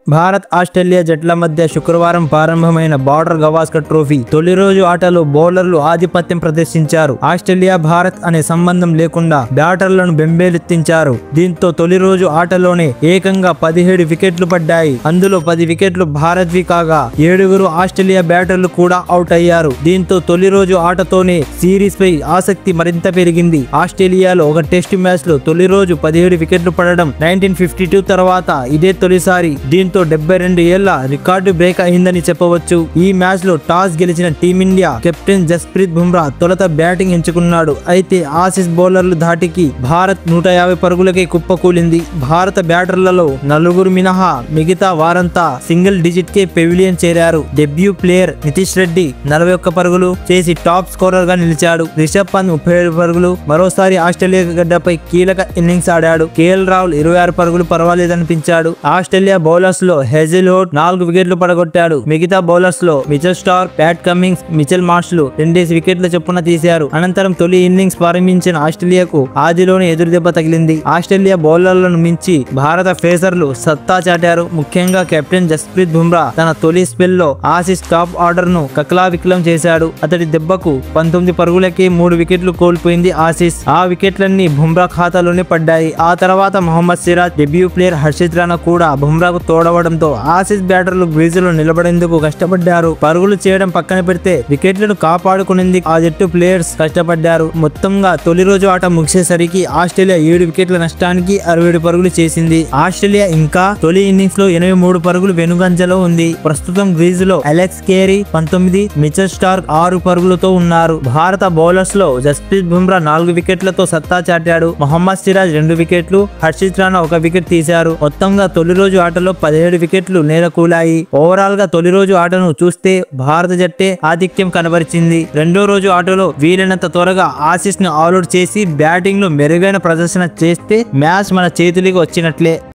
Bharat Australia జట్ల మధ్య శుక్రవారం ప్రారంభమైన బార్డర్ గవాస్కర్ ట్రోఫీ తొలి రోజు ఆటలో బౌలర్లు ఆధిపత్యం ప్రదర్శించారు. ఆస్ట్రేలియా భారత్ అనే సంబంధం లేకుండా బ్యాటర్లను బెంబేలెత్తించారు. దీంతో తొలి రోజు ఆటలోనే ఏకంగా 17 వికెట్లు పడ్డాయి. అందులో 10 వికెట్లు భారత్వి కాగా 7 ఆస్ట్రేలియా బ్యాటర్లు కూడా అవుట్ అయ్యారు. దీంతో తొలి రోజు ఆటతోనే సిరీస్ పై ఆసక్తి మరింత పెరిగింది. ఆస్ట్రేలియాలో ఒక టెస్ట్ మ్యాచ్ లో తొలి రోజు 17 వికెట్లు పడడం 1952 తర్వాత ఇదే తొలిసారి. దీంతో 72 ఏళ్ల రికార్డు బ్రేక్ అయిందని చెప్పవచ్చు. ఈ మ్యాచ్ లో టాస్ గెలిచిన టీమిండియా కెప్టెన్ జస్ప్రీత్ బుమ్రా తొలుత బ్యాటింగ్ ఎంచుకున్నాడు. అయితే ఆసీస్ బౌలర్లు ధాటికి భారత్ 150 పరుగులకే కుప్పకూలింది. భారత బ్యాటర్లలో 4 మినహా మిగతా వారంతా సింగిల్ డిజిట్ కే పెవిలియన్ చేరారు. డెబ్యూ ప్లేయర్ నితీష్ రెడ్డి 41 పరుగులు చేసి టాప్ స్కోరర్ గా నిలిచాడు. రిషబ్ పంత్ 37 పరుగులు మరోసారి ఆస్ట్రేలియా గడ్డపై కీలక ఇన్నింగ్స్ ఆడాడు. కేఎల్ రాహుల్ 26 పరుగులు పర్వాలేదనిపించాడు. ఆస్ట్రేలియా బౌలర్స్ లో హెజిల్వుడ్ 4 వికెట్లు పడగొట్టాడు. మిగతా బౌలర్స్ లో Mitchell Starc, Pat Cummins, Mitchell మార్ష్లు 2 వికెట్ల చొప్పున తీశారు. అనంతరం తొలి ఇన్నింగ్స్ ప్రారంభించిన ఆస్ట్రేలియాకు ఆదిలోనే ఎదురుదెబ్బ తగిలింది. ఆస్ట్రేలియా బౌలర్లను మించి భారత పేసర్లు సత్తా చాటారు. ముఖ్యంగా కెప్టెన్ జస్ప్రీత్ బుమ్రా తన తొలి స్పెల్ లో ఆసీస్ టాప్ ఆర్డర్ ను కకలావికలం చేశాడు. అతడి దెబ్బకు 19 పరుగులకే 3 వికెట్లు కోల్పోయింది ఆసీస్. ఆ వికెట్లన్నీ బుమ్రా ఖాతాలోనే పడ్డాయి. ఆ తర్వాత మహమ్మద్ సిరాజ్, డెబ్యూ ప్లేయర్ హర్షిత్ రాణా కూడా బుమ్రాకు తోడవడంతో ఆసీస్ బ్యాటర్లు గ్రీజులో నిలబడేందుకు కష్టపడ్డారు. పరుగులు చేయడం పక్కన పెడితే వికెట్లను కాపాడుకునేందుకు ఆ జట్టు ప్లేయర్స్ కష్టపడ్డారు. మొత్తంగా తొలి రోజు ఆట ముగిసేసరికి ఆస్ట్రేలియా 7 వికెట్ల నష్టానికి 67 పరుగులు చేసింది. ఆస్ట్రేలియా ఇంకా తొలి ఇన్నింగ్స్ లో 83 పరుగులు వెనుగంజలో ఉంది. ప్రస్తుతం గ్రీజులో అలెక్స్ కేరీ 19, మిచెల్ స్టార్క్ 6 పరుగులతో ఉన్నారు. భారత బౌలర్స్ లో జస్ప్రీత్ బుమ్రా 4 వికెట్లతో సత్తా చాటాడు. మహమ్మద్ సిరాజ్ 2 వికెట్లు, హర్షిత్ రాణా 1 వికెట్ తీశారు. మొత్తంగా తొలి రోజు ఆటలో 17 వికెట్లు నేలకూలాయి. ఓవరాల్ గా తొలి రోజు ఆటను చూస్తే భారత జట్టే ఆధిక్యం కనబరిచింది. రెండో రోజు ఆటలో వీలైనంత త్వరగా ఆసీస్ ను ఆల్అౌట్ చేసి బ్యాటింగ్ లో మెరుగైన ప్రదర్శన చేస్తే మ్యాచ్ మన చేతులకు వచ్చినట్లే.